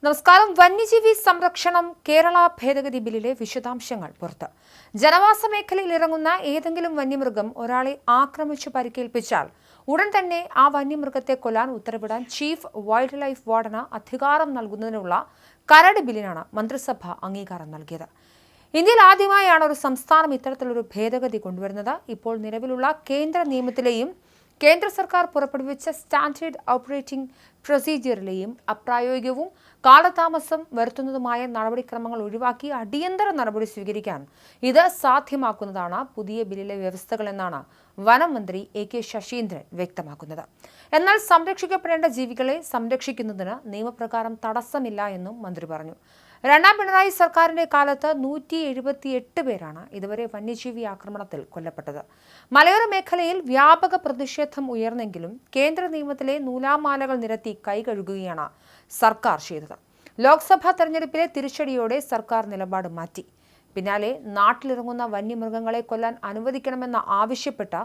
നമസ്കാരം. വന്യജീവി സംരക്ഷണം കേരള ഭേദഗതി ബില്ലിലെ വിശദാംശങ്ങൾ പുറത്ത്. ജനവാസ മേഖലയിൽ ഇറങ്ങുന്ന ഏതെങ്കിലും വന്യമൃഗം ഒരാളെ ആക്രമിച്ചു പരിക്കേൽപ്പിച്ചാൽ ഉടൻ തന്നെ ആ വന്യമൃഗത്തെ കൊല്ലാൻ ഉത്തരവിടാൻ ചീഫ് വൈൽഡ് ലൈഫ് വാർഡന് അധികാരം നൽകുന്നതിനുള്ള കരട് ബില്ലിനാണ് മന്ത്രിസഭ അംഗീകാരം നൽകിയത്. ഇന്ത്യയിൽ ആദ്യമായാണ് ഒരു സംസ്ഥാനം ഇത്തരത്തിലൊരു ഭേദഗതി കൊണ്ടുവരുന്നത്. ഇപ്പോൾ നിലവിലുള്ള കേന്ദ്ര നിയമത്തിലെയും കേന്ദ്ര സർക്കാർ പുറപ്പെടുവിച്ച സ്റ്റാൻഡേർഡ് ഓപ്പറേറ്റിംഗ് പ്രൊസീജിയറിലെയും അപ്രായോഗികവും കാലതാമസം വരുത്തുന്നതുമായ നടപടിക്രമങ്ങൾ ഒഴിവാക്കി അടിയന്തര നടപടി സ്വീകരിക്കാൻ ഇത് സാധ്യമാക്കുന്നതാണ് പുതിയ ബില്ലിലെ വ്യവസ്ഥകളെന്നാണ് വനം മന്ത്രി A.K. ശശീന്ദ്രൻ വ്യക്തമാക്കുന്നത്. എന്നാൽ സംരക്ഷിക്കപ്പെടേണ്ട ജീവികളെ സംരക്ഷിക്കുന്നതിന് നിയമപ്രകാരം തടസ്സമില്ല എന്നും മന്ത്രി പറഞ്ഞു. രണ്ടാം പിണറായി സർക്കാരിന്റെ കാലത്ത് 178 പേരാണ് ഇതുവരെ വന്യജീവി ആക്രമണത്തിൽ കൊല്ലപ്പെട്ടത്. മലയോര മേഖലയിൽ വ്യാപക പ്രതിഷേധം ഉയർന്നെങ്കിലും കേന്ദ്ര നിയമത്തിലെ നൂലാമാലകൾ നിരത്തി കൈകഴുകുകയാണ് സർക്കാർ ചെയ്തത്. ലോക്സഭാ തെരഞ്ഞെടുപ്പിലെ തിരിച്ചടിയോടെ സർക്കാർ നിലപാട് മാറ്റി. പിന്നാലെ നാട്ടിലിറങ്ങുന്ന വന്യമൃഗങ്ങളെ കൊല്ലാൻ അനുവദിക്കണമെന്ന് ആവശ്യപ്പെട്ട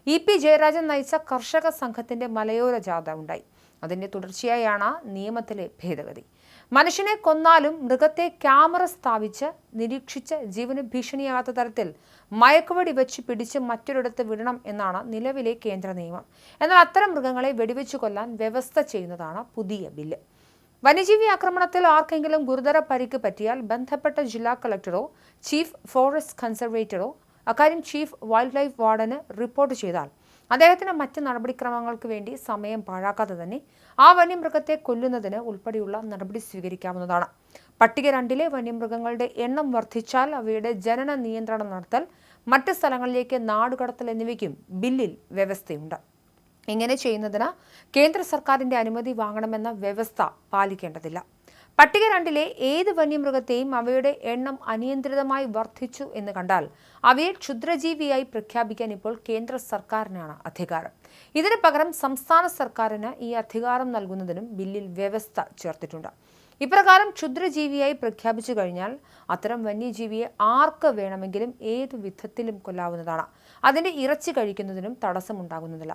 EP ജയരാജൻ നയിച്ച കർഷക സംഘത്തിന്റെ മലയോര ജാഥ ഉണ്ടായി. അതിന്റെ തുടർച്ചയായാണ് നിയമത്തിലെ ഭേദഗതി. മനുഷ്യനെ കൊന്നാലും മൃഗത്തെ ക്യാമറ സ്ഥാപിച്ച് നിരീക്ഷിച്ച് ജീവന് ഭീഷണിയാകാത്ത തരത്തിൽ മയക്കുവെടി വെച്ച് പിടിച്ച് മറ്റൊരിടത്ത് വിടണം എന്നാണ് നിലവിലെ കേന്ദ്ര നിയമം. എന്നാൽ അത്തരം മൃഗങ്ങളെ വെടിവെച്ച് കൊല്ലാൻ വ്യവസ്ഥ ചെയ്യുന്നതാണ് പുതിയ ബില്ല്. വന്യജീവി ആക്രമണത്തിൽ ആർക്കെങ്കിലും ഗുരുതര പരിക്ക് പറ്റിയാൽ ബന്ധപ്പെട്ട ജില്ലാ കളക്ടറോ ചീഫ് ഫോറസ്റ്റ് കൺസർവേറ്ററോ അക്കാര്യം ചീഫ് വൈൽഡ് ലൈഫ് വാർഡന് റിപ്പോർട്ട് ചെയ്താൽ അദ്ദേഹത്തിന് മറ്റ് നടപടിക്രമങ്ങൾക്ക് വേണ്ടി സമയം പാഴാക്കാതെ തന്നെ ആ വന്യമൃഗത്തെ കൊല്ലുന്നതിന് ഉൾപ്പെടെയുള്ള നടപടി സ്വീകരിക്കാവുന്നതാണ്. പട്ടിക 2-ലെ വന്യമൃഗങ്ങളുടെ എണ്ണം വർദ്ധിച്ചാൽ അവയുടെ ജനന നിയന്ത്രണം നടത്തൽ, മറ്റ് സ്ഥലങ്ങളിലേക്ക് നാടുകടത്തൽ എന്നിവയ്ക്കും ബില്ലിൽ വ്യവസ്ഥയുണ്ട്. ഇങ്ങനെ ചെയ്യുന്നതിന് കേന്ദ്ര സർക്കാരിന്റെ അനുമതി വാങ്ങണമെന്ന വ്യവസ്ഥ പാലിക്കേണ്ടതില്ല. പട്ടിക 2-ലെ ഏത് വന്യമൃഗത്തെയും അവയുടെ എണ്ണം അനിയന്ത്രിതമായി വർദ്ധിച്ചു എന്ന് കണ്ടാൽ അവയെ ക്ഷുദ്രജീവിയായി പ്രഖ്യാപിക്കാൻ ഇപ്പോൾ കേന്ദ്ര സർക്കാരിനാണ് അധികാരം. ഇതിന് പകരം സംസ്ഥാന സർക്കാരിന് ഈ അധികാരം നൽകുന്നതിനും ബില്ലിൽ വ്യവസ്ഥ ചേർത്തിട്ടുണ്ട്. ഇപ്രകാരം ക്ഷുദ്രജീവിയായി പ്രഖ്യാപിച്ചു കഴിഞ്ഞാൽ അത്തരം വന്യജീവിയെ ആർക്ക് വേണമെങ്കിലും ഏതു വിധത്തിലും കൊല്ലാവുന്നതാണ്. അതിന്റെ ഇറച്ചി കഴിക്കുന്നതിനും തടസ്സമുണ്ടാകുന്നതില്ല.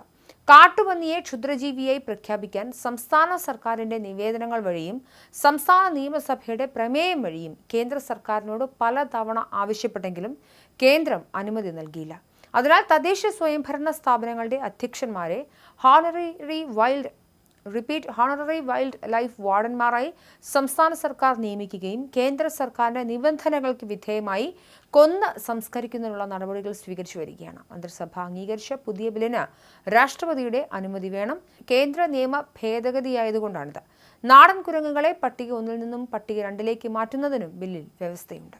കാട്ടുപന്നിയെ ക്ഷുദ്രജീവിയായി പ്രഖ്യാപിക്കാൻ സംസ്ഥാന സർക്കാരിന്റെ നിവേദനങ്ങൾ വഴിയും സംസ്ഥാന നിയമസഭയുടെ പ്രമേയം വഴിയും കേന്ദ്ര സർക്കാരിനോട് പലതവണ ആവശ്യപ്പെട്ടെങ്കിലും കേന്ദ്രം അനുമതി നൽകിയില്ല. അതിനാൽ തദ്ദേശ സ്വയംഭരണ സ്ഥാപനങ്ങളുടെ അധ്യക്ഷന്മാരെ ഹോണററി വൈൽഡ് ലൈഫ് വാർഡന്മാരായി സംസ്ഥാന സർക്കാർ നിയമിക്കുകയും കേന്ദ്ര സർക്കാരിന്റെ നിബന്ധനകൾക്ക് വിധേയമായി കൊന്ന് സംസ്കരിക്കുന്നതിനുള്ള നടപടികൾ സ്വീകരിച്ചു വരികയാണ്. മന്ത്രിസഭ അംഗീകരിച്ച പുതിയ ബില്ലിന് രാഷ്ട്രപതിയുടെ അനുമതി വേണം. കേന്ദ്ര നിയമ ഭേദഗതിയായതുകൊണ്ടാണിത്. നാടൻ കുരങ്ങുകളെ പട്ടിക 1-ൽ നിന്നും പട്ടിക 2-ലേക്ക് മാറ്റുന്നതിനും ബില്ലിൽ വ്യവസ്ഥയുണ്ട്.